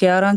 11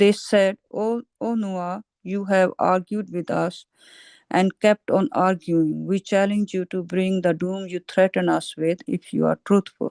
They said, O Noah, you have argued with us and kept on arguing. We challenge you to bring the doom you threaten us with if you are truthful.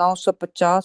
950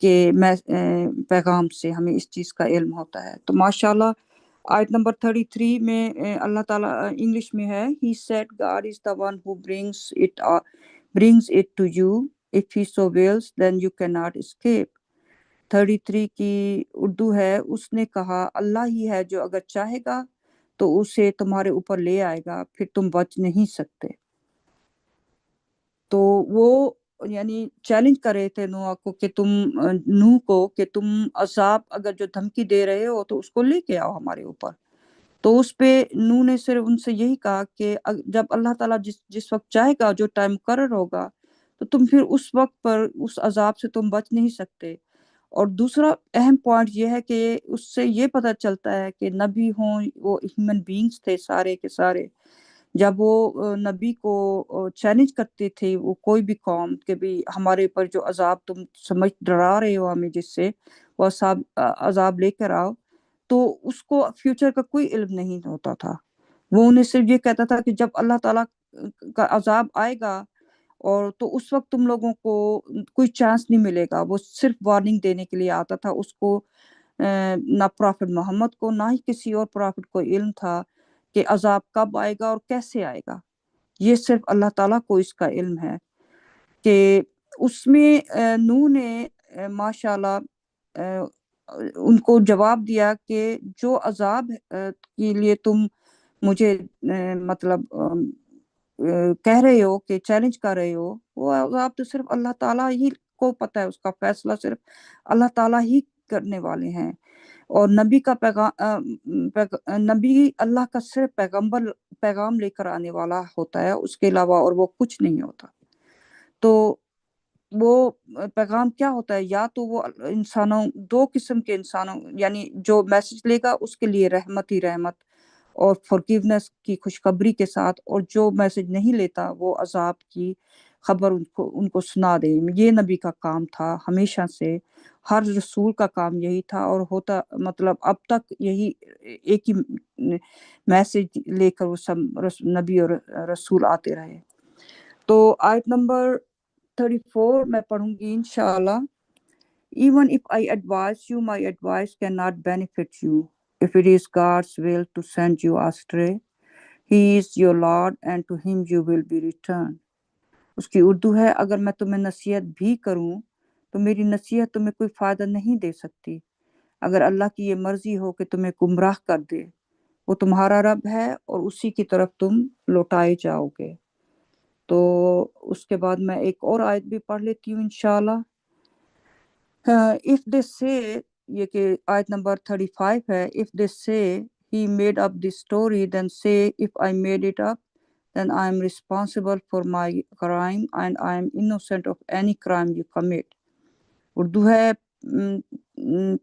کے پیغام سے ہمیں اس چیز کا علم ہوتا ہے. تو ماشاءاللہ آیت نمبر 33 میں اللہ تعالیٰ انگلش میں ہے, He said God is the one who brings it to you. If he so wills, then you cannot escape. 33 کی اردو ہے, اس نے کہا اللہ ہی ہے جو اگر چاہے گا تو اسے تمہارے اوپر لے آئے گا, پھر تم بچ نہیں سکتے. تو وہ یعنی چیلنج کر رہے تھے نوح کو کہ تم عذاب اگر جو دھمکی دے رہے ہو تو اس کو لے کے آؤ ہمارے اوپر. تو اس پہ نوح نے صرف ان سے یہی کہا کہ جب اللہ تعالیٰ جس وقت چاہے گا, جو ٹائم مقرر ہوگا, تو تم پھر اس وقت پر اس عذاب سے تم بچ نہیں سکتے. اور دوسرا اہم پوائنٹ یہ ہے کہ اس سے یہ پتہ چلتا ہے کہ نبی ہوں وہ ہیومن بینگز تھے سارے کے سارے. جب وہ نبی کو چیلنج کرتے تھے وہ کوئی بھی قوم کہ بھی ہمارے پر جو عذاب تم سمجھ ڈرا رہے ہو ہمیں جس سے وہ عذاب لے کر آؤ, تو اس کو فیوچر کا کوئی علم نہیں ہوتا تھا. وہ انہیں صرف یہ کہتا تھا کہ جب اللہ تعالیٰ کا عذاب آئے گا اور تو اس وقت تم لوگوں کو کوئی چانس نہیں ملے گا. وہ صرف وارننگ دینے کے لیے آتا تھا. اس کو نہ پرافٹ محمد کو نہ ہی کسی اور پرافٹ کو علم تھا کہ عذاب کب آئے گا اور کیسے آئے گا. یہ صرف اللہ تعالیٰ کو اس کا علم ہے. کہ اس میں نوح نے ماشاءاللہ ان کو جواب دیا کہ جو عذاب کے لیے تم مجھے مطلب کہہ رہے ہو کہ چیلنج کر رہے ہو, وہ عذاب تو صرف اللہ تعالیٰ ہی کو پتہ ہے, اس کا فیصلہ صرف اللہ تعالیٰ ہی کرنے والے ہیں. اور نبی اللہ کا صرف پیغام لے کر آنے والا ہوتا ہے, اس کے علاوہ اور وہ کچھ نہیں ہوتا. تو وہ پیغام کیا ہوتا ہے, یا تو وہ انسانوں, دو قسم کے انسانوں, یعنی جو میسج لے گا اس کے لیے رحمت ہی رحمت اور فورگیونیس کی خوشخبری کے ساتھ, اور جو میسج نہیں لیتا وہ عذاب کی خبر ان کو سنا دے. یہ نبی کا کام تھا ہمیشہ سے, ہر رسول کا کام یہی تھا اور ہوتا, مطلب اب تک یہی ایک ہی میسج لے کر وہ سب نبی اور رسول آتے رہے. تو آیت نمبر 34 میں پڑھوں گی انشاءاللہ. Even if I advise you, my advice cannot benefit you. If it is God's will to send you astray, He is your Lord and to Him you will be returned. اس کی اردو ہے, اگر میں تمہیں نصیحت بھی کروں تو میری نصیحت تمہیں کوئی فائدہ نہیں دے سکتی. اگر اللہ کی یہ مرضی ہو کہ تمہیں گمراہ کر دے, وہ تمہارا رب ہے اور اسی کی طرف تم لوٹائے جاؤ گے. تو اس کے بعد میں ایک اور آیت بھی پڑھ لیتی ہوں انشاءاللہ. If they say, یہ کہ آیت نمبر 35 ہے, if they say he made up this story, then say if I made it up, then I am responsible for my crime and I am innocent of any crime you commit. Urdu ہے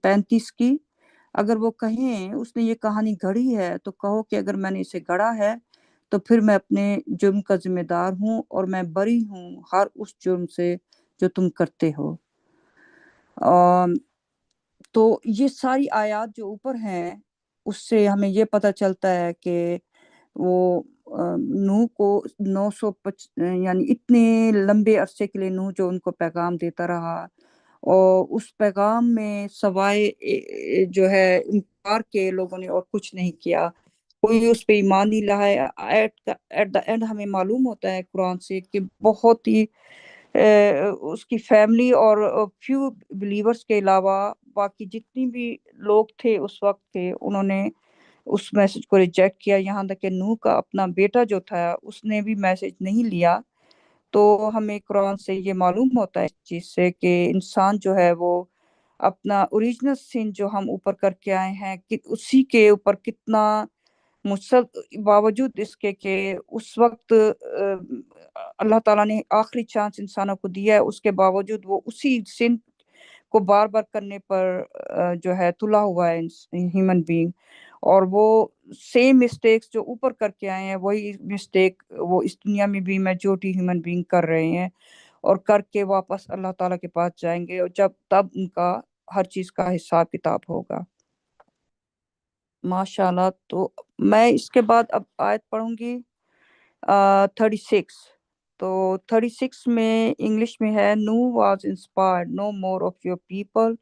35 کی. اگر وہ کہیں اس نے یہ کہانی گھڑی ہے تو کہو کہ اگر میں نے اسے گھڑا ہے تو پھر میں اپنے جرم کا ذمہ دار ہوں اور میں بری ہوں ہر اس جرم سے جو تم کرتے ہو. تو یہ ساری آیات جو اوپر ہیں اس سے ہمیں یہ پتہ چلتا ہے کہ وہ نوح کو 905 یعنی اتنے لمبے عرصے کے لیے نوح جو ان کو پیغام دیتا رہا, اور اس پیغام میں سوائے جو ہے انکار کے لوگوں نے اور کچھ نہیں کیا, کوئی اس پہ ایمان نہیں لایا. ایٹ دا اینڈ ہمیں معلوم ہوتا ہے قرآن سے کہ بہت ہی اس کی فیملی اور فیو بلیورز کے علاوہ باقی جتنی بھی لوگ تھے اس وقت کے, انہوں نے اس میسج کو ریجیکٹ کیا. یہاں تک کہ نوح کا اپنا بیٹا جو تھا اس نے بھی میسج نہیں لیا. تو ہمیں قرآن سے یہ معلوم ہوتا ہے اس چیز سے کہ انسان جو ہے وہ اپنا اوریجنل سین جو ہم اوپر کر کے آئے ہیں کہ اسی کے اوپر کتنا باوجود اس کے کہ اس وقت اللہ تعالیٰ نے آخری چانس انسانوں کو دیا ہے, اس کے باوجود وہ اسی سن کو بار بار کرنے پر جو ہے تلا ہوا ہے ہیومن بینگ, اور وہ سیم مسٹیکس جو اوپر کر کے آئے ہیں وہی مسٹیک وہ اس دنیا میں بھی میجورٹی ہیومن بینگ کر رہے ہیں, اور کر کے واپس اللہ تعالیٰ کے پاس جائیں گے, اور تب ان کا ہر چیز کا حساب کتاب ہوگا. ماشاءاللہ. تو میں اس کے بعد اب آیت پڑھوں گی 36. تو 36 میں انگلش میں ہے، no was inspired no more of your people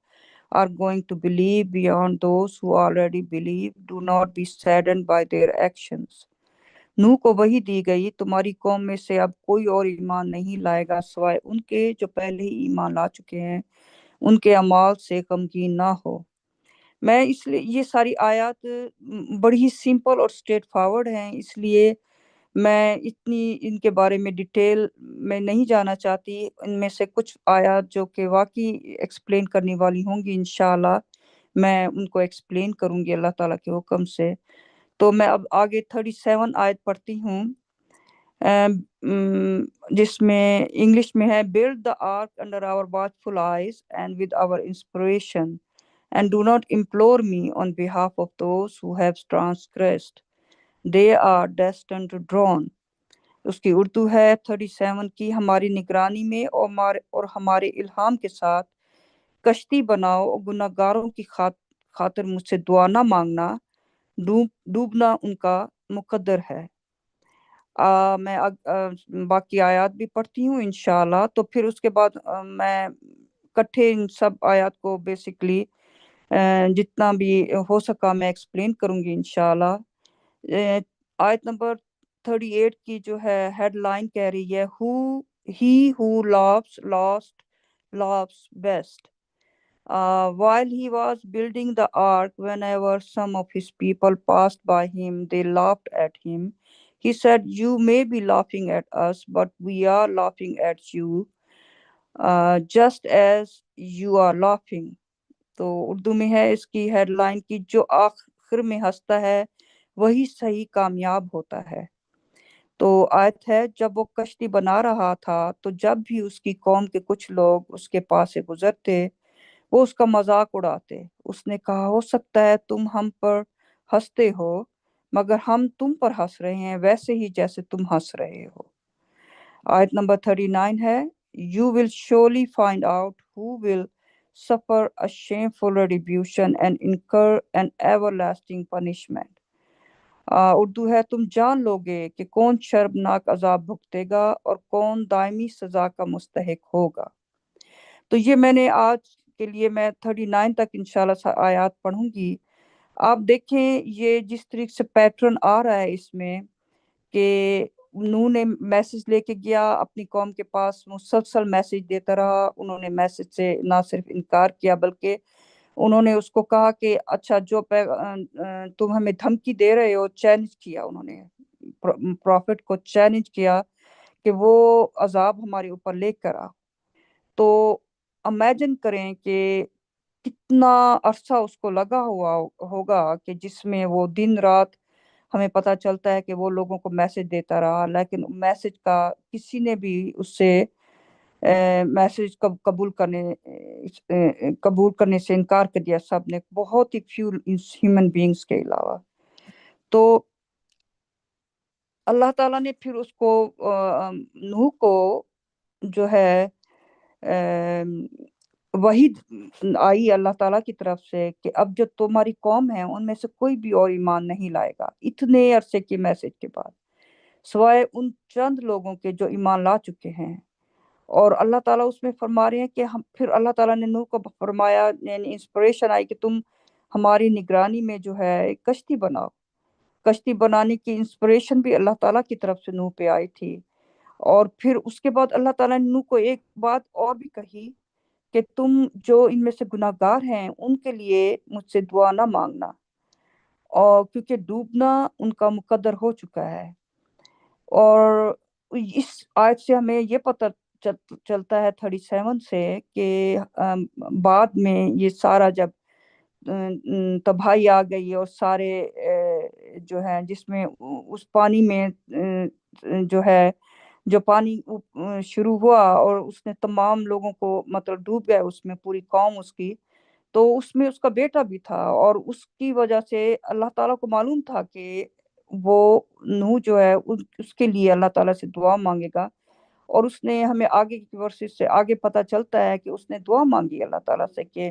are going to believe beyond those who already believe. Do not be saddened by their actions. نوح کو وحی دی گئی، تمہاری قوم میں سے اب کوئی اور ایمان نہیں لائے گا سوائے ان کے جو پہلے ہی ایمان لا چکے ہیں، ان کے اعمال سے غمگین نہ ہو۔ میں اس لیے یہ ساری آیات بڑی ہی سمپل اور اسٹریٹ فارورڈ ہیں، اس لیے میں اتنی ان کے بارے میں ڈیٹیل میں نہیں جانا چاہتی۔ ان میں سے کچھ آیات جو کہ واقعی ایکسپلین کرنے والی ہوں گی انشاءاللہ، میں ان کو ایکسپلین کروں گی اللہ تعالیٰ کے حکم سے۔ تو میں اب آگے 37 آیت پڑھتی ہوں، جس میں انگلش میں ہے، build the ark under our watchful eyes and with our inspiration, and do not implore me on behalf of those who have transgressed. They are destined to drown. اس کی اردو ہے 37 کی، ہماری نگرانی میں اور ہمارے الہام کے ساتھ کشتی بناؤ، اور گناہ گاروں کی خاطر مجھ سے دعا نہ مانگنا، ڈوبنا ان کا مقدر ہے۔ میں باقی آیات بھی پڑھتی ہوں انشاءاللہ، تو پھر اس کے بعد میں کٹھے ان سب آیات کو بیسکلی جتنا بھی ہو سکا میں ایکسپلین کروں گی انشاءاللہ۔ آیت نمبر 38 کی جو ہے ہیڈ لائن کہہ رہی ہے، he who laughs last laughs best. While he was building the ark, whenever some of his people passed by him, they laughed at him. He said, you may be laughing at us, but we are laughing at you, just as you are laughing. تو اردو میں ہے اس کی head line کی، جو آخر میں ہنستا ہے وہی صحیح کامیاب ہوتا ہے۔ تو آیت ہے، جب وہ کشتی بنا رہا تھا تو جب بھی اس کی قوم کے کچھ لوگ اس کے پاس سے گزرتے وہ اس کا مذاق اڑاتے۔ اس نے کہا، ہو سکتا ہے تم ہم پر ہنستے ہو، مگر ہم تم پر ہنس رہے ہیں ویسے ہی جیسے تم ہنس رہے ہو۔ آیت نمبر 39 ہے، You will surely find out who will suffer a shameful retribution and incur an everlasting punishment. Urdu ہے، تم جان لو گے کہ کون شرمناک عذاب بھگتے گا اور کون دائمی سزا کا مستحق ہوگا۔ تو یہ میں نے آج کے لیے میں 39 تک انشاءاللہ آیات پڑھوں گی۔ آپ دیکھیں یہ جس طریقے سے پیٹرن آ رہا ہے اس میں، کہ نوح نے میسج لے کے گیا اپنی قوم کے پاس، مسلسل میسج دیتا رہا، انہوں نے میسج سے نہ صرف انکار کیا بلکہ انہوں نے اس کو کہا کہ اچھا جو تم ہمیں دھمکی دے رہے ہو، چیلنج کیا، انہوں نے پروفٹ کو چیلنج کیا کہ وہ عذاب ہمارے اوپر لے کر آ۔ تو امیجن کریں کہ کتنا عرصہ اس کو لگا ہوا ہوگا کہ جس میں وہ دن رات، ہمیں پتہ چلتا ہے کہ وہ لوگوں کو میسج دیتا رہا، لیکن میسج کا کسی نے بھی اس سے میسج قبول کرنے سے انکار کر دیا، سب نے، بہت ہی فیو ہیومن بینگز کے علاوہ۔ تو اللہ تعالیٰ نے پھر اس کو نوح کو جو ہے وحی آئی اللہ تعالیٰ کی طرف سے کہ اب جو تمہاری قوم ہے ان میں سے کوئی بھی اور ایمان نہیں لائے گا اتنے عرصے کے میسج کے بعد، سوائے ان چند لوگوں کے جو ایمان لا چکے ہیں۔ اور اللہ تعالیٰ اس میں فرما رہے ہیں کہ پھر اللہ تعالیٰ نے نوح کو فرمایا، یعنی انسپریشن آئی کہ تم ہماری نگرانی میں جو ہے کشتی بناؤ۔ کشتی بنانے کی انسپریشن بھی اللہ تعالیٰ کی طرف سے نوح پہ آئی تھی۔ اور پھر اس کے بعد اللہ تعالیٰ نے نوح کو ایک بات اور بھی کہی کہ تم جو ان میں سے گناہ گار ہیں ان کے لیے مجھ سے دعا نہ مانگنا، اور کیونکہ ڈوبنا ان کا مقدر ہو چکا ہے۔ اور اس آیت سے ہمیں یہ پتہ چلتا ہے 37 سے کہ بعد میں یہ سارا جب تباہی آ گئی اور سارے جو ہیں جس میں اس پانی میں جو ہے جو پانی شروع ہوا اور اس نے تمام لوگوں کو مطلب ڈوب گئے، اس میں پوری قوم اس کی، تو اس میں اس کا بیٹا بھی تھا، اور اس کی وجہ سے اللہ تعالیٰ کو معلوم تھا کہ وہ نوح جو ہے اس کے لیے اللہ تعالیٰ سے دعا مانگے گا، اور اس نے ہمیں آگے کی ورسز سے آگے پتہ چلتا ہے کہ اس نے دعا مانگی اللہ تعالیٰ سے کہ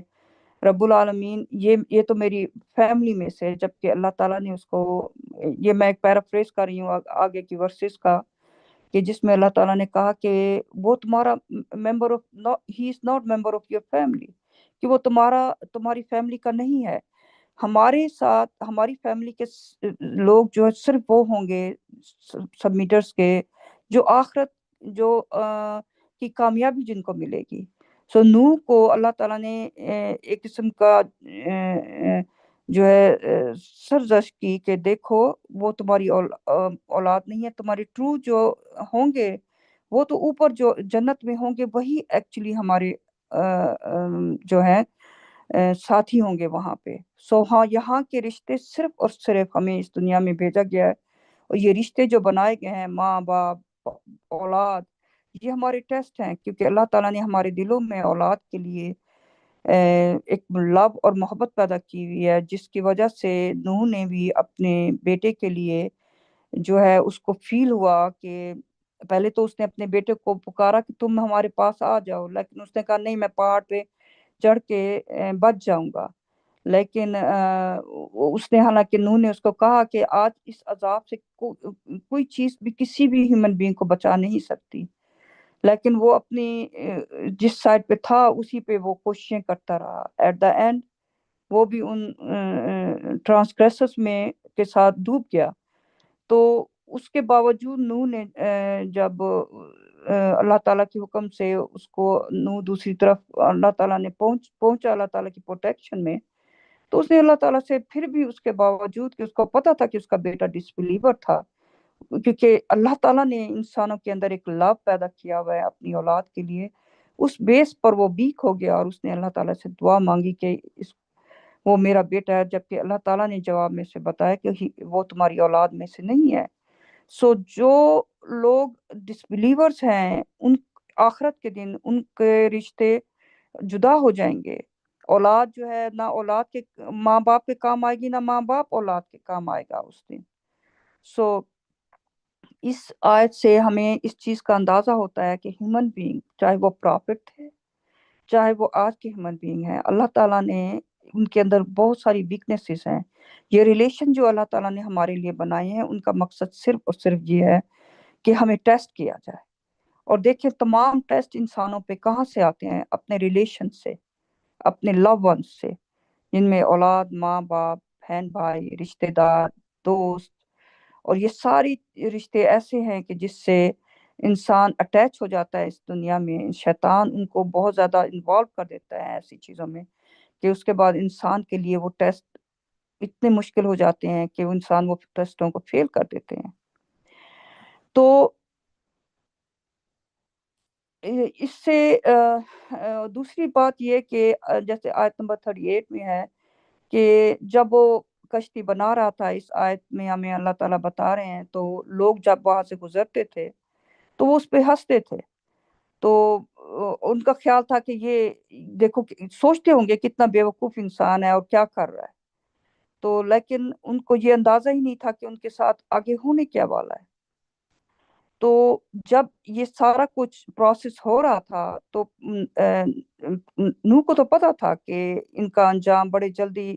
رب العالمین یہ تو میری فیملی میں سے، جبکہ اللہ تعالیٰ نے اس کو، یہ میں ایک پیرافریز کر رہی ہوں آگے کی ورسز کا، کہ جس میں اللہ تعالیٰ نے کہا کہ وہ تمہارا member of, he is not member of your family, کہ وہ تمہاری فیملی کا نہیں ہے۔ ہمارے ساتھ ہماری فیملی کے لوگ جو ہے صرف وہ ہوں گے سبمیٹرز کے، جو آخرت جو کی کامیابی جن کو ملے گی۔ سو نوح کو اللہ تعالیٰ نے ایک قسم کا جو ہے سرزش کی کہ دیکھو وہ تمہاری اولاد نہیں ہے، تمہاری ٹرو جو ہوں گے وہ تو اوپر جو جنت میں ہوں گے وہی ایکچولی ہمارے جو ہے ساتھی ہوں گے وہاں پہ۔ سو ہاں، یہاں کے رشتے صرف اور صرف ہمیں اس دنیا میں بھیجا گیا ہے، اور یہ رشتے جو بنائے گئے ہیں ماں باپ اولاد، یہ ہمارے ٹیسٹ ہیں، کیونکہ اللہ تعالیٰ نے ہمارے دلوں میں اولاد کے لیے ایک لو اور محبت پیدا کی ہوئی ہے، جس کی وجہ سے نوح نے بھی اپنے بیٹے کے لیے جو ہے اس کو فیل ہوا کہ پہلے تو اس نے اپنے بیٹے کو پکارا کہ تم ہمارے پاس آ جاؤ، لیکن اس نے کہا نہیں، میں پہاڑ پہ چڑھ کے بچ جاؤں گا۔ لیکن اس نے، حالانکہ نوح نے اس کو کہا کہ آج اس عذاب سے کوئی چیز بھی کسی بھی ہیومن بینگ کو بچا نہیں سکتی، لیکن وہ اپنی جس سائڈ پہ تھا اسی پہ وہ کوششیں کرتا رہا۔ ایٹ دا اینڈ وہ بھی ان ٹرانسگریسرز میں کے ساتھ ڈوب گیا۔ تو اس کے باوجود نوح نے جب اللہ تعالیٰ کے حکم سے اس کو نوح دوسری طرف اللہ تعالیٰ نے پہنچا اللہ تعالیٰ کی پروٹیکشن میں، تو اس نے اللہ تعالیٰ سے پھر بھی اس کے باوجود کہ اس کو پتا تھا کہ اس کا بیٹا ڈس بلیور تھا، کیونکہ اللہ تعالیٰ نے انسانوں کے اندر ایک لو پیدا کیا ہوا ہے اپنی اولاد کے لیے، اس بیس پر وہ ویک ہو گیا اور اس نے اللہ تعالیٰ سے دعا مانگی کہ وہ میرا بیٹا ہے، جبکہ اللہ تعالیٰ نے جواب میں سے بتایا کہ وہ تمہاری اولاد میں سے نہیں ہے۔ سو جو لوگ ڈسبلیورز ہیں، ان آخرت کے دن ان کے رشتے جدا ہو جائیں گے۔ اولاد جو ہے نہ اولاد کے ماں باپ کے کام آئے گی، نہ ماں باپ اولاد کے کام آئے گا اس دن۔ سو اس آیت سے ہمیں اس چیز کا اندازہ ہوتا ہے کہ ہیومن بینگ، چاہے وہ پرافٹ تھے چاہے وہ آج کے ہیومن بینگ ہیں، اللہ تعالیٰ نے ان کے اندر بہت ساری ویکنیسز ہیں۔ یہ ریلیشن جو اللہ تعالیٰ نے ہمارے لیے بنائے ہیں، ان کا مقصد صرف اور صرف یہ ہے کہ ہمیں ٹیسٹ کیا جائے۔ اور دیکھیں تمام ٹیسٹ انسانوں پہ کہاں سے آتے ہیں؟ اپنے ریلیشن سے، اپنے لو ونس سے، جن میں اولاد، ماں باپ، بہن بھائی، رشتہ دار، دوست، اور یہ ساری رشتے ایسے ہیں کہ جس سے انسان اٹیچ ہو جاتا ہے اس دنیا میں۔ شیطان ان کو بہت زیادہ انوالو کر دیتا ہے ایسی چیزوں میں کہ اس کے بعد انسان کے لیے وہ ٹیسٹ اتنے مشکل ہو جاتے ہیں کہ وہ انسان وہ ٹیسٹوں کو فیل کر دیتے ہیں۔ تو اس سے دوسری بات یہ کہ جیسے آیت نمبر 38 میں ہے کہ جب وہ کشتی بنا رہا تھا، اس آیت میں ہمیں اللہ تعالیٰ بتا رہے ہیں، تو لوگ جب وہاں سے گزرتے تھے تو وہ اس پہ ہنستے تھے۔ تو ان کا خیال تھا کہ یہ دیکھو، سوچتے ہوں گے کتنا بیوقوف انسان ہے اور کیا کر رہا ہے، تو لیکن ان کو یہ اندازہ ہی نہیں تھا کہ ان کے ساتھ آگے ہونے کیا والا ہے۔ تو جب یہ سارا کچھ پروسیس ہو رہا تھا تو نوح کو تو پتا تھا کہ ان کا انجام بڑے جلدی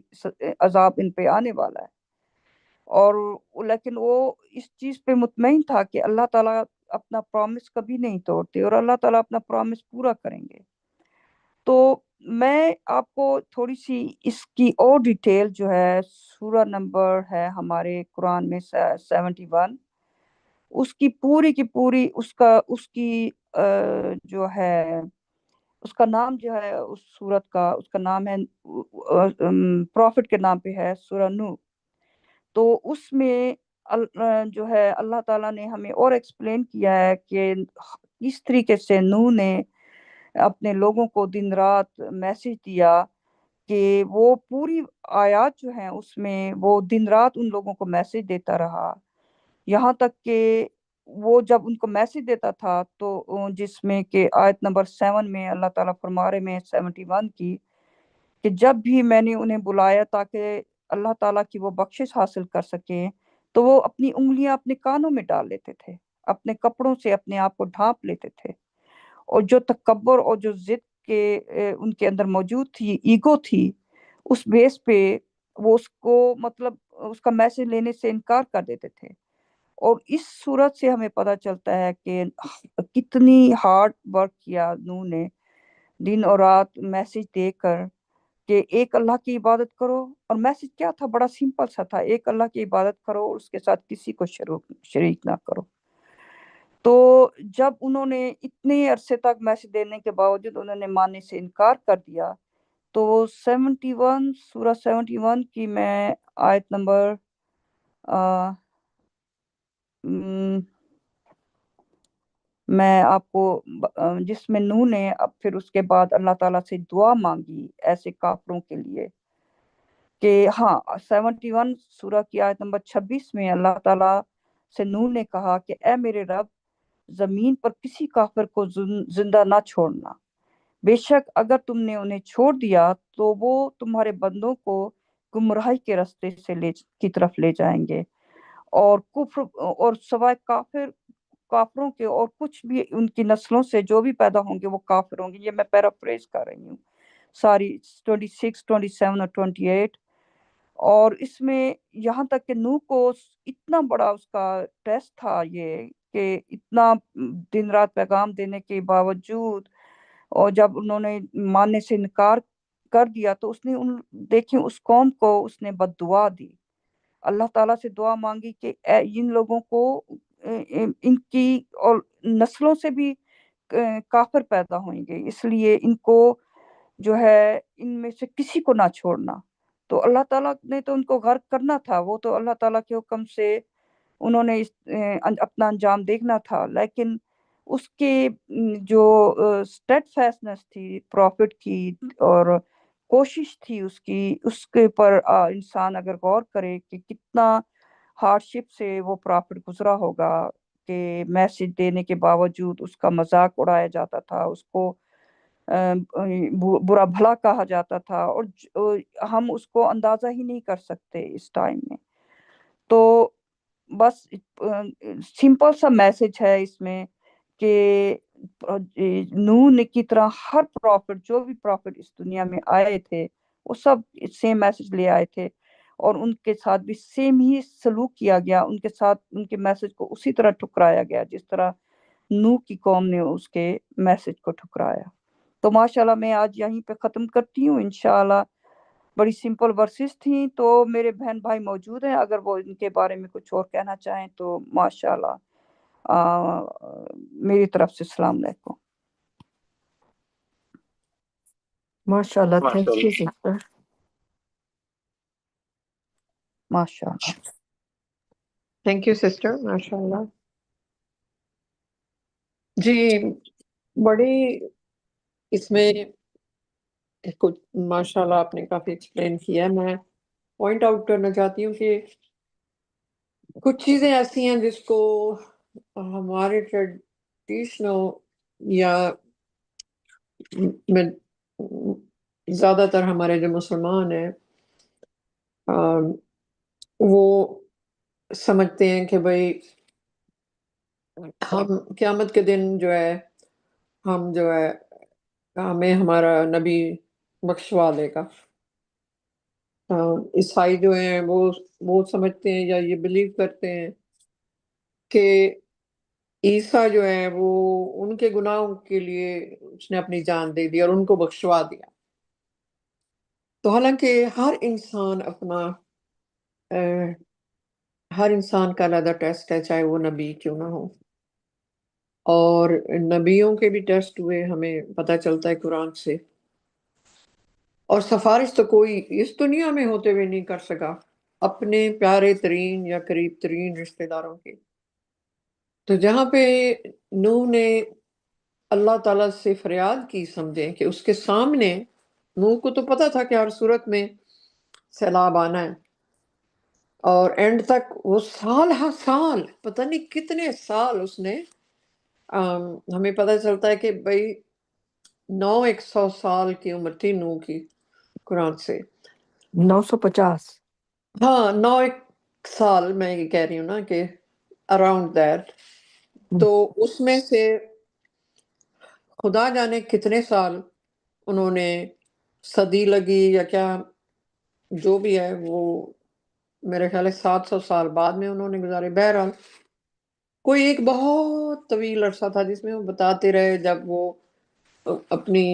عذاب ان پہ آنے والا ہے، اور لیکن وہ اس چیز پہ مطمئن تھا کہ اللہ تعالیٰ اپنا پرامس کبھی نہیں توڑتے اور اللہ تعالیٰ اپنا پرامس پورا کریں گے۔ تو میں آپ کو تھوڑی سی اس کی اور ڈیٹیل جو ہے، سورہ نمبر ہے ہمارے قرآن میں 71، اس کی پوری کی پوری اس کی جو ہے اس کا نام جو ہے، اس سورت کا اس کا نام ہے پروفٹ کے نام پہ ہے، سورہ نوح۔ تو اس میں جو ہے اللہ تعالیٰ نے ہمیں اور ایکسپلین کیا ہے کہ اس طریقے سے نوح نے اپنے لوگوں کو دن رات میسج دیا کہ وہ پوری آیات جو ہیں اس میں وہ دن رات ان لوگوں کو میسج دیتا رہا، یہاں تک کہ وہ جب ان کو میسج دیتا تھا تو جس میں کہ آیت نمبر 7 میں اللہ تعالیٰ فرما رہے میں 71 کی، کہ جب بھی میں نے انہیں بلایا تاکہ اللہ تعالیٰ کی وہ بخشش حاصل کر سکیں، تو وہ اپنی انگلیاں اپنے کانوں میں ڈال لیتے تھے، اپنے کپڑوں سے اپنے آپ کو ڈھانپ لیتے تھے، اور جو تکبر اور جو ضد کے ان کے اندر موجود تھی، ایگو تھی، اس بیس پہ وہ اس کو مطلب اس کا میسج لینے سے انکار کر دیتے تھے۔ اور اس صورت سے ہمیں پتہ چلتا ہے کہ کتنی ہارڈ ورک کیا نوح نے دن اور رات میسج دے کر کہ ایک اللہ کی عبادت کرو. اور میسج کیا تھا؟ بڑا سمپل سا تھا، ایک اللہ کی عبادت کرو اور اس کے ساتھ کسی کو شریک نہ کرو. تو جب انہوں نے اتنے عرصے تک میسج دینے کے باوجود انہوں نے ماننے سے انکار کر دیا، تو 71 سورہ 71 کی میں آیت نمبر میں آپ کو جس میں نوح نے اب پھر اس کے بعد اللہ تعالیٰ سے دعا مانگی ایسے کافروں کے لیے کہ ہاں 71 سورہ کی آیت نمبر 26 میں اللہ تعالیٰ سے نوح نے کہا کہ اے میرے رب، زمین پر کسی کافر کو زندہ نہ چھوڑنا. بے شک اگر تم نے انہیں چھوڑ دیا تو وہ تمہارے بندوں کو گمراہی کے راستے سے کی طرف لے جائیں گے، اور کفر اور سوائے کافروں کے اور کچھ بھی ان کی نسلوں سے جو بھی پیدا ہوں گے وہ کافر ہوں گے. یہ میں پیرافریز کر رہی ہوں ساری 26 27 اور 28. اور اس میں یہاں تک کہ نوح کو اتنا بڑا اس کا ٹیسٹ تھا یہ کہ اتنا دن رات پیغام دینے کے باوجود اور جب انہوں نے ماننے سے انکار کر دیا تو اس نے دیکھیں اس قوم کو اس نے بد دعا دی. اللہ تعالیٰ سے دعا مانگی کہ ان لوگوں کو ان کی اور نسلوں سے بھی کافر پیدا ہوئیں گے، اس لیے ان کو جو ہے ان میں سے کسی کو نہ چھوڑنا. تو اللہ تعالیٰ نے تو ان کو غرق کرنا تھا، وہ تو اللہ تعالیٰ کے حکم سے انہوں نے اپنا انجام دیکھنا تھا. لیکن اس کے جو اسٹیڈ فیسنس تھی پروفٹ کی اور کوشش تھی اس کے اوپر انسان اگر غور کرے کہ کتنا ہارڈ شپ سے وہ پرافٹ گزرا ہوگا کہ میسج دینے کے باوجود اس کا مذاق اڑایا جاتا تھا، اس کو برا بھلا کہا جاتا تھا، اور ہم اس کو اندازہ ہی نہیں کر سکتے اس ٹائم میں. تو بس سمپل سا میسج ہے اس میں کہ نوح کی طرح ہر پروفٹ جو بھی پروفٹ اس دنیا میں آئے تھے وہ سب سیم میسج لے آئے تھے، اور ان کے ساتھ بھی سیم ہی سلوک کیا گیا، ان کے ساتھ ان کے میسج کو اسی طرح ٹھکرایا گیا جس طرح نوح کی قوم نے اس کے میسج کو ٹھکرایا. تو ماشاءاللہ میں آج یہیں پہ ختم کرتی ہوں. انشاءاللہ بڑی سمپل ورسز تھیں، تو میرے بہن بھائی موجود ہیں، اگر وہ ان کے بارے میں کچھ اور کہنا چاہیں تو ماشاءاللہ. میری طرف سے السلام علیکم. ماشاءاللہ، تھینک یو سسٹر. ماشاءاللہ. تھینک یو سسٹر، ماشاءاللہ. جی بڑی اس میں کچھ ماشاءاللہ آپ نے کافی ایکسپلین کیا ہے. میں پوائنٹ آؤٹ کرنا چاہتی ہوں کہ کچھ چیزیں ایسی ہیں جس کو ہمارے ٹریڈیشنل یا میں زیادہ تر ہمارے جو مسلمان ہیں وہ سمجھتے ہیں کہ بھائی ہم قیامت کے دن جو ہے ہم جو ہے ہمیں ہمارا نبی بخشوا دے گا. عیسائی جو ہیں وہ سمجھتے ہیں یا یہ بلیو کرتے ہیں کہ عیسیٰ جو ہے وہ ان کے گناہوں کے لیے اس نے اپنی جان دے دی اور ان کو بخشوا دیا. تو حالانکہ ہر انسان کا علیحدہ ٹیسٹ ہے، چاہے وہ نبی کیوں نہ ہو. اور نبیوں کے بھی ٹیسٹ ہوئے، ہمیں پتہ چلتا ہے قرآن سے. اور سفارش تو کوئی اس دنیا میں ہوتے ہوئے نہیں کر سکا اپنے پیارے ترین یا قریب ترین رشتہ داروں کی. تو جہاں پہ نوح نے اللہ تعالیٰ سے فریاد کی، سمجھیں کہ اس کے سامنے نوح کو تو پتا تھا کہ ہر صورت میں سیلاب آنا ہے، اور اینڈ تک وہ سال ہر سال پتہ نہیں کتنے سال اس نے ہمیں پتہ چلتا ہے کہ بھائی 100 سال کی عمر تھی نوح کی قرآن سے. 950. ہاں 1 سال میں یہ کہہ رہی ہوں نا کہ اراؤنڈ دیٹ. تو اس میں سے خدا جانے کتنے سال انہوں نے صدی لگی یا کیا جو بھی ہے، وہ میرے خیال ہے 700 سال بعد میں انہوں نے گزارے. بہرحال کوئی ایک بہت طویل عرصہ تھا جس میں وہ بتاتے رہے، جب وہ اپنی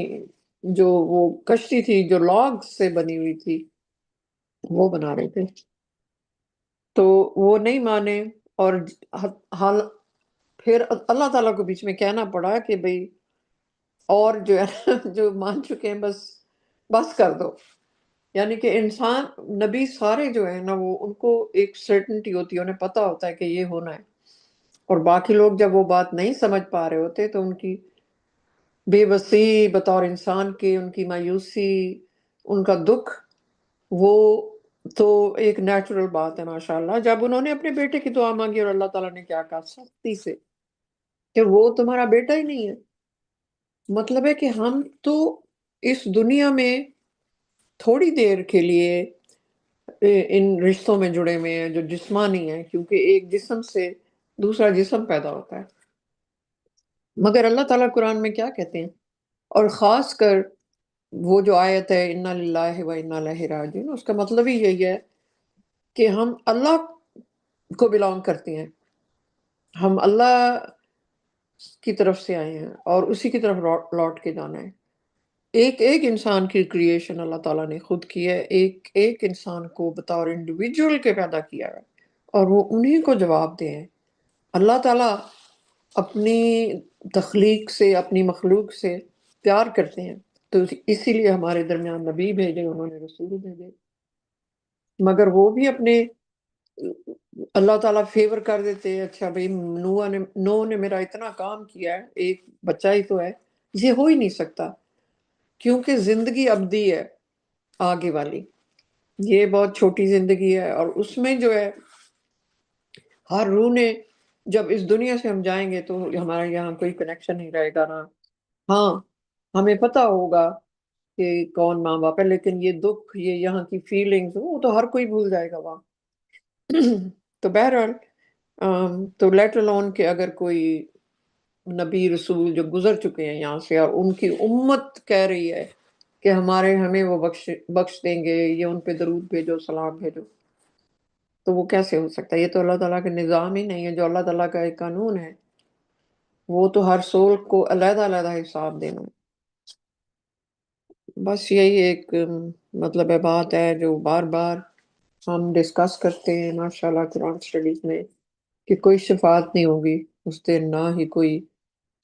جو وہ کشتی تھی جو لاگ سے بنی ہوئی تھی وہ بنا رہے تھے، تو وہ نہیں مانے، اور حال پھر اللہ تعالیٰ کو بیچ میں کہنا پڑا کہ بھئی اور جو ہے جو مان چکے ہیں بس کر دو. یعنی کہ انسان نبی سارے جو ہیں نا وہ ان کو ایک سرٹنٹی ہوتی ہے، انہیں پتا ہوتا ہے کہ یہ ہونا ہے، اور باقی لوگ جب وہ بات نہیں سمجھ پا رہے ہوتے تو ان کی بے بسی بطور انسان کے، ان کی مایوسی، ان کا دکھ، وہ تو ایک نیچرل بات ہے ماشاءاللہ. جب انہوں نے اپنے بیٹے کی دعا مانگی اور اللہ تعالیٰ نے کیا کہا سختی سے کہ وہ تمہارا بیٹا ہی نہیں ہے. مطلب ہے کہ ہم تو اس دنیا میں تھوڑی دیر کے لیے ان رشتوں میں جڑے ہوئے ہیں جو جسمانی ہیں، کیونکہ ایک جسم سے دوسرا جسم پیدا ہوتا ہے. مگر اللہ تعالیٰ قرآن میں کیا کہتے ہیں، اور خاص کر وہ جو آیت ہے اِنَّا لِلَّهِ وَإِنَّا إِلَيْهِ رَاجِعُونَ، اس کا مطلب ہی یہی ہے کہ ہم اللہ کو بلانگ کرتے ہیں، ہم اللہ کی طرف سے آئے ہیں اور اسی کی طرف لوٹ کے جانا ہے. ایک ایک انسان کی کریشن اللہ تعالیٰ نے خود کی ہے، ایک ایک انسان کو بطور انڈیویجول کے پیدا کیا ہے، اور وہ انہی کو جواب دے ہیں. اللہ تعالیٰ اپنی تخلیق سے، اپنی مخلوق سے پیار کرتے ہیں، تو اسی لیے ہمارے درمیان نبی بھیجے، انہوں نے رسول بھیجے. مگر وہ بھی اپنے اللہ تعالیٰ فیور کر دیتے، اچھا بھئی نوح نے میرا اتنا کام کیا ہے، ایک بچہ ہی تو ہے، یہ ہو ہی نہیں سکتا، کیونکہ زندگی ابدی ہے آگے والی، یہ بہت چھوٹی زندگی ہے، اور اس میں جو ہے ہر روح نے، جب اس دنیا سے ہم جائیں گے تو ہمارا یہاں کوئی کنیکشن نہیں رہے گا نا. ہاں ہمیں پتا ہوگا کہ کون ماں باپ ہے، لیکن یہ دکھ، یہ یہاں کی فیلنگز، وہ تو ہر کوئی بھول جائے گا وہاں. تو بہرحال تو لیٹ الون کہ اگر کوئی نبی رسول جو گزر چکے ہیں یہاں سے، اور ان کی امت کہہ رہی ہے کہ ہمیں وہ بخش دیں گے، یہ ان پہ درود بھیجو، سلام بھیجو، تو وہ کیسے ہو سکتا ہے؟ یہ تو اللہ تعالیٰ کا نظام ہی نہیں ہے. جو اللہ تعالیٰ کا ایک قانون ہے وہ تو ہر سول کو علیحدہ علیحدہ حساب دینا ہے. بس یہی ایک مطلب ہے، بات ہے جو بار بار ہم ڈسکس کرتے ہیں ماشاءاللہ قرآن اسٹڈیز میں، کہ کوئی شفاعت نہیں ہوگی اس دن، نہ ہی کوئی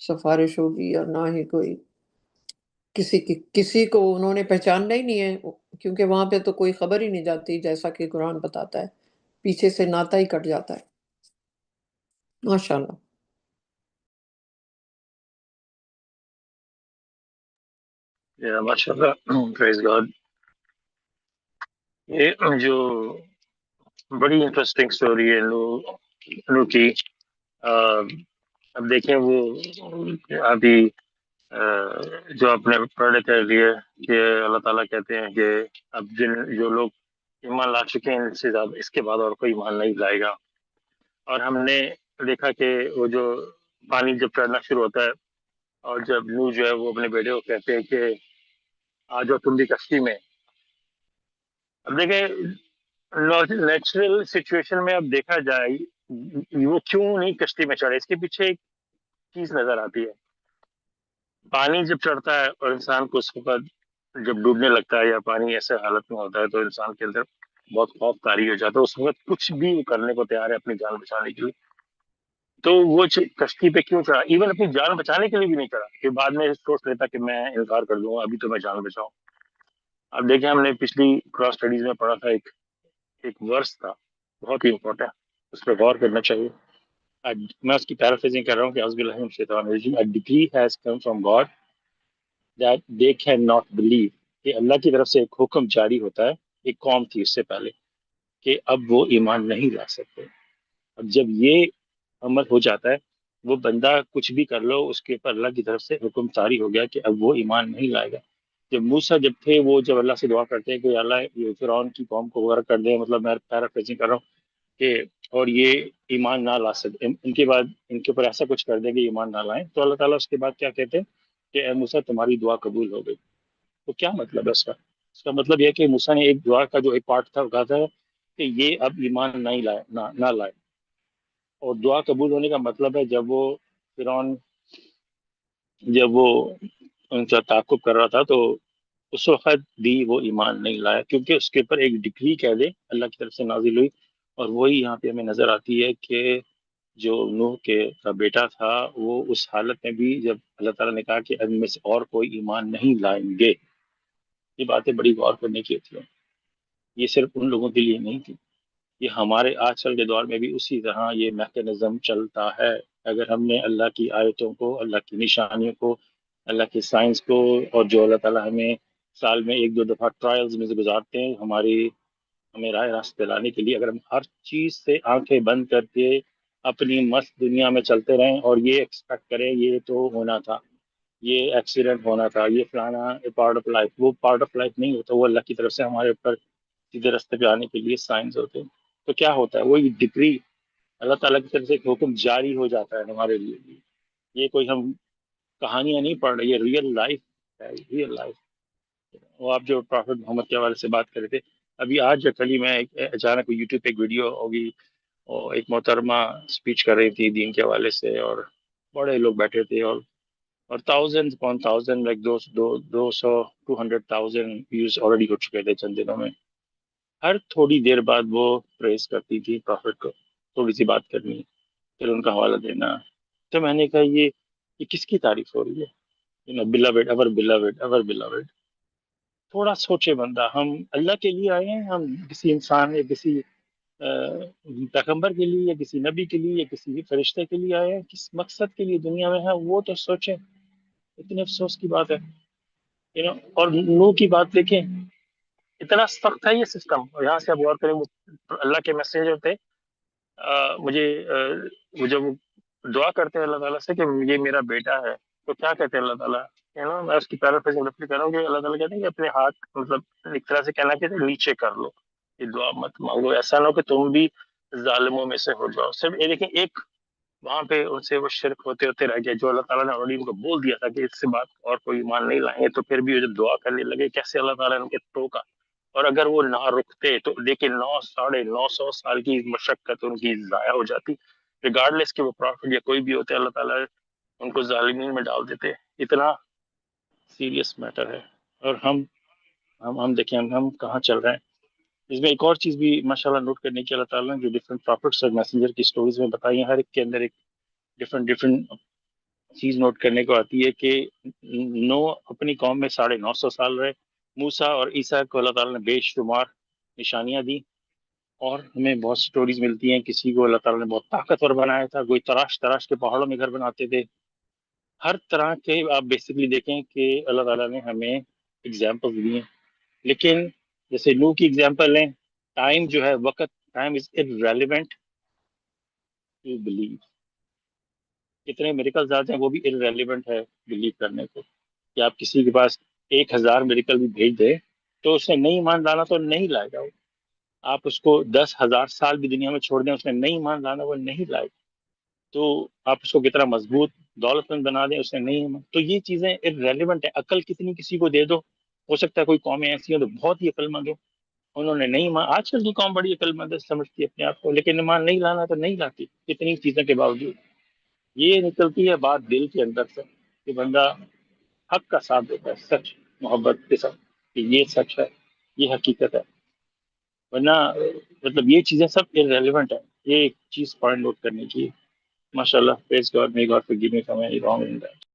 سفارش ہوگی، اور نہ ہی کوئی کسی کو انہوں نے پہچاننا ہی نہیں ہے، کیونکہ وہاں پہ تو کوئی خبر ہی نہیں جاتی، جیسا کہ قرآن بتاتا ہے، پیچھے سے ناتا ہی کٹ جاتا ہے. ماشاءاللہ. ماشاء اللہ، پریز گاڈ. یہ جو بڑی انٹرسٹنگ سٹوری ہے نو کی. اب دیکھیں وہ ابھی جو آپ نے پڑھ کر لیے کہ اللہ تعالیٰ کہتے ہیں کہ اب جو لوگ ایمان لا چکے ہیں، ان سے زیادہ اس کے بعد اور کوئی ایمان نہیں لائے گا. اور ہم نے دیکھا کہ وہ جو پانی جب چڑھنا شروع ہوتا ہے، اور جب نوح جو ہے وہ اپنے بیٹے کو کہتے ہیں کہ آ جاؤ تم بھی کشتی میں. اب دیکھیں نیچرل سچویشن میں اب دیکھا جائے وہ کیوں نہیں کشتی میں چڑھے، اس کے پیچھے ایک چیز نظر آتی ہے. پانی جب چڑھتا ہے اور انسان کو اس وقت جب ڈوبنے لگتا ہے یا پانی ایسے حالت میں ہوتا ہے، تو انسان کے اندر بہت خوف طاری ہو جاتا ہے. اس وقت کچھ بھی وہ کرنے کو تیار ہے اپنی جان بچانے کے لیے. تو وہ کشتی پہ کیوں چڑھا؟ ایون اپنی جان بچانے کے لیے بھی نہیں چڑھا، کہ بعد میں سوچ لیتا کہ میں انکار کر دوں گا، ابھی تو میں جان بچاؤں. اب دیکھیں ہم نے پچھلی کراس اسٹڈیز میں پڑھا تھا، ایک ورس تھا بہت ہی امپورٹنٹ، اس پہ غور کرنا چاہیے. میں اس کی پیرافریزنگ کر رہا ہوں کہ اعوذ باللہ من الشیطان الرجیم. A decree has come from God that they cannot believe. کہ اللہ کی طرف سے ایک حکم جاری ہوتا ہے ایک قوم تھی اس سے پہلے کہ اب وہ ایمان نہیں لا سکتے. اب جب یہ عمل ہو جاتا ہے، وہ بندہ کچھ بھی کر لو، اس کے اوپر اللہ کی طرف سے حکم جاری ہو گیا کہ اب وہ ایمان نہیں لائے گا. جب موسیٰ جب تھے، وہ جب اللہ سے دعا کرتے ہیں کہ اللہ یہ فرعون کی قوم کو غرق کر دے، مطلب میں پیرافریزنگ کر رہا ہوں کہ اور یہ ایمان نہ لا سکتے، ان کے بعد ان کے اوپر ایسا کچھ کر دے کہ ایمان نہ لائیں، تو اللہ تعالیٰ اس کے بعد کیا کہتے ہیں کہ اے موسیٰ تمہاری دعا قبول ہو گئی. تو کیا مطلب ہے اس کا مطلب یہ ہے کہ موسیٰ نے ایک دعا کا جو ایک پارٹ تھا وہ کہا تھا کہ یہ اب ایمان نہیں لائے نہ لائے. اور دعا قبول ہونے کا مطلب ہے جب وہ ان سے تعاقب کر رہا تھا تو اس وقت بھی وہ ایمان نہیں لایا، کیونکہ اس کے اوپر ایک ڈگری کہہ دے اللہ کی طرف سے نازل ہوئی، اور وہی یہاں پہ ہمیں نظر آتی ہے کہ جو نوح کا بیٹا تھا وہ اس حالت میں بھی جب اللہ تعالیٰ نے کہا کہ ان میں سے اور کوئی ایمان نہیں لائیں گے، یہ باتیں بڑی غور کرنے کی ہوتی ہیں. یہ صرف ان لوگوں کے لیے نہیں تھی، یہ ہمارے آج کل کے دور میں بھی اسی طرح یہ میکانزم چلتا ہے. اگر ہم نے اللہ کی آیتوں کو، اللہ کی نشانیوں کو، اللہ کی سائنس کو، اور جو اللہ تعالیٰ ہمیں سال میں 1-2 دفعہ ٹرائلز میں سے گزارتے ہیں ہمیں راہ راست لانے کے لیے، اگر ہم ہر چیز سے آنکھیں بند کر کے اپنی مست دنیا میں چلتے رہیں اور یہ ایکسپیکٹ کریں یہ تو ہونا تھا، یہ ایکسیڈنٹ ہونا تھا، یہ فلانا پارٹ آف لائف، وہ پارٹ آف لائف نہیں ہوتا، وہ اللہ کی طرف سے ہمارے اوپر سیدھے راستے پہ آنے کے لیے سائنس ہوتے ہیں. تو کیا ہوتا ہے، وہی ڈگری اللہ تعالیٰ کی طرف سے ایک حکم جاری ہو جاتا ہے ہمارے لیے. یہ کوئی ہم کہانیاں نہیں پڑھ رہے، یہ ریئل لائف ہے، ریئل لائف. وہ آپ جو پرافٹ محمد کے حوالے سے بات کر رہے تھے، ابھی آج یا کل ہی میں اچانک یوٹیوب پہ ایک ویڈیو ہوگی اور ایک محترمہ اسپیچ کر رہی تھی دین کے حوالے سے، اور بڑے لوگ بیٹھے تھے، اور thousands upon thousand like those 200,000 views already ہو چکے تھے چند دنوں میں. ہر تھوڑی دیر بعد وہ پریز کرتی تھی پرافٹ کو، تھوڑی سی بات کرنی، پھر ان کا حوالہ دینا. تو میں نے کہا یہ کس کی تعریف ہو رہی ہے؟ beloved, our beloved, our beloved. تھوڑا سوچے بندہ، ہم اللہ کے لیے آئے ہیں، ہم کسی انسان یا کسی پیغمبر کے لیے یا کسی نبی کے لیے یا کسی فرشتے کے لیے آئے ہیں، کس مقصد کے لیے دنیا میں ہے وہ تو سوچیں. اتنے افسوس کی بات ہے. اور نوح کی بات دیکھیں، اتنا سخت ہے یہ سسٹم. اور یہاں سے آپ غور کریں، اللہ کے میسنجر تھے، مجھے وہ جب دعا کرتے ہیں اللہ تعالیٰ سے کہ یہ میرا بیٹا ہے، تو کیا کہتے ہیں اللہ تعالیٰ؟ میں اس کی پیرافریز ریپلی کر رہا ہوں کہ اللہ تعالیٰ کہتے ہیں کہ اپنے ہاتھ مطلب ایک طرح سے کہنا کہ نیچے کر لو، یہ دعا مت مانگو، ایسا نہ ہو کہ تم بھی ظالموں میں سے ہو جاؤ. صرف یہ دیکھیں، ایک وہاں پہ ان سے وہ شرک ہوتے رہ گئے، جو اللہ تعالیٰ نے آلریڈی ان کو بول دیا تھا کہ اس سے بات اور کوئی ایمان نہیں لائیں گے. تو پھر بھی وہ جب دعا کرنے لگے، کیسے اللہ تعالیٰ نے ان کے ٹوکا. اور اگر وہ نہ رکتے تو دیکھیں 900 سال کی مشقت ان کی ضائع ہو جاتی. ریگارڈلیس کہ وہ پرافٹ یا کوئی بھی ہوتے، اللہ تعالیٰ ان کو ظالمین میں ڈال دیتے. اتنا سیریس میٹر ہے. اور ہم دیکھیں ہم کہاں چل رہے ہیں. اس میں ایک اور چیز بھی ماشاءاللہ نوٹ کرنے کی اللہ تعالیٰ نے جو ڈفرینٹ پرافٹس اور میسنجر کی سٹوریز میں بتائی ہیں، ہر ایک کے اندر ایک ڈفرینٹ چیز نوٹ کرنے کو آتی ہے کہ نو اپنی قوم میں 950 سال رہے. موسیٰ اور عیسیٰ کو اللہ تعالیٰ نے بے شمار نشانیاں دی، اور ہمیں بہت سٹوریز ملتی ہیں. کسی کو اللہ تعالیٰ نے بہت طاقتور بنایا تھا، کوئی تراش کے پہاڑوں میں گھر بناتے تھے. ہر طرح کے آپ بیسکلی دیکھیں کہ اللہ تعالیٰ نے ہمیں ایگزامپل دی ہیں. لیکن جیسے نوح کی ایگزامپل لیں، ٹائم جو ہے، وقت، time is irrelevant to believe. کتنے میریکلز آتے ہیں وہ بھی irrelevant ہے بلیو کرنے کو. کہ آپ کسی کے پاس 1000 میریکل بھی بھیج دیں تو اس نے نہیں مان لانا تو نہیں لائے گا وہ. آپ اس کو 10,000 سال بھی دنیا میں چھوڑ دیں، اس نے نہیں مان لانا وہ نہیں لائے گا. تو آپ اس کو کتنا مضبوط دولت مند بنا دیں، اس نے نہیں مان. تو یہ چیزیں irrelevant ہے. عقل کتنی کسی کو دے دو، ہو سکتا ہے کوئی قومیں ایسی ہیں تو بہت ہی عقل مند ہو، انہوں نے نہیں مان. آج کل کی قوم بڑی عقل مند سمجھتی ہے اپنے آپ کو، لیکن ایمان نہیں لانا تو نہیں لاتی کتنی چیزوں کے باوجود. یہ نکلتی ہے بات دل کے اندر سے کہ بندہ حق کا ساتھ دیتا ہے، سچ محبت کے ساتھ کہ یہ سچ ہے، یہ حقیقت ہے. ورنہ مطلب یہ چیزیں سب irrelevant ہے. یہ ایک چیز پوائنٹ نوٹ کرنے کی. ماشاء اللہ، پریز God, may God forgive me for my wrong in that.